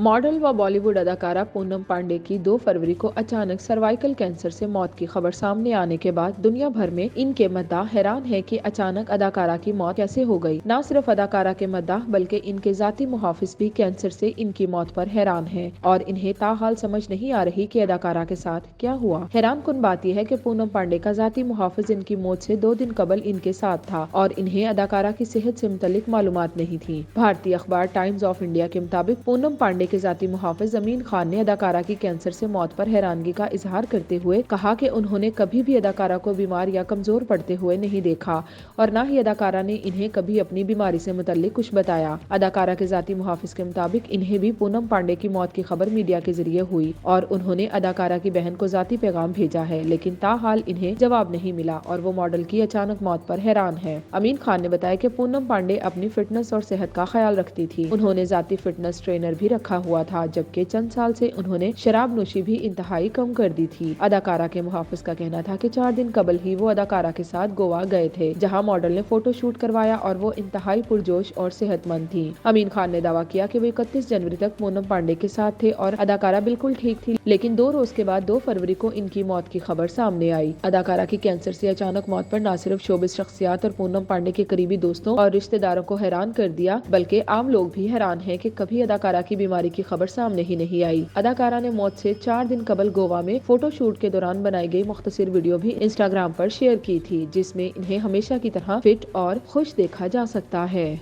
Model व बॉलीवुड अदाकारा पूनम पांडे की 2 फरवरी को अचानक सर्वाइकल कैंसर से मौत की खबर सामने आने के बाद दुनिया भर में इनके मद्दाह हैरान है कि अचानक अदाकारा की मौत कैसे हो गई। न सिर्फ अदाकारा के मद्दाह बल्कि इनके जाती मुहाफिज भी कैंसर से इनकी मौत पर हैरान हैं और इन्हें ताहाल समझ नहीं आ रही कि अदाकारा के साथ क्या हुआ। हैरान कुन बात यह है कि पूनम पांडे का जाती मुहाफिज इनकी मौत से 2 दिन कबल इनके साथ था और इन्हें अदाकारा की सेहत से मुतल्लिक मालूमात नहीं थी। भारतीय अखबार टाइम्स ऑफ इंडिया के मुताबिक पूनम पांडे के जाती मुहाफिज अमीन खान ने अदाकारा की कैंसर से मौत पर हैरानगी का इजहार करते हुए कहा कि उन्होंने कभी भी अदाकारा को बीमार या कमजोर पड़ते हुए नहीं देखा और न ही अदाकारा ने इन्हें कभी अपनी बीमारी से मुतल्लिक कुछ बताया। अदाकारा के जाती मुहाफिज के मुताबिक इन्हें भी पूनम पांडे की मौत की खबर मीडिया के जरिए हुई और उन्होंने अदाकारा की बहन को जाती पैगाम भेजा है, लेकिन ताहाल इन्हें जवाब नहीं मिला और वो मॉडल की अचानक मौत पर हैरान है। अमीन खान ने बताया कि पूनम पांडे अपनी फिटनेस और सेहत का ख्याल रखती थी। उन्होंने जाती फिटनेस ट्रेनर भी रखा हुआ था, जबकि चंद साल से उन्होंने शराब नोशी भी इंतहाई कम कर दी थी। अदाकारा के मुहाफिज का कहना था कि 4 दिन कबल ही वो अदाकारा के साथ गोवा गए थे, जहां मॉडल ने फोटो शूट करवाया और वो इंतहाई पुरजोश और सेहतमंद थी। अमीन खान ने दावा किया कि वो 31 जनवरी तक पूनम पांडे के साथ थे और अदाकारा बिल्कुल ठीक थी, लेकिन 2 रोज के बाद 2 फरवरी को इनकी मौत की खबर सामने आई। अदाकारा की कैंसर से अचानक मौत पर न सिर्फ शोबिस शख्सियात और पूनम पांडे के करीबी दोस्तों और रिश्तेदारों को हैरान कर दिया, बल्कि आम लोग भी हैरान हैं कि कभी अदाकारा की बीमारी की खबर सामने ही नहीं आई। अदाकारा ने मौत से 4 दिन कबल गोवा में फोटो शूट के दौरान बनाई गई मुख्तसर वीडियो भी इंस्टाग्राम पर शेयर की थी, जिसमें इन्हें हमेशा की तरह फिट और खुश देखा जा सकता है।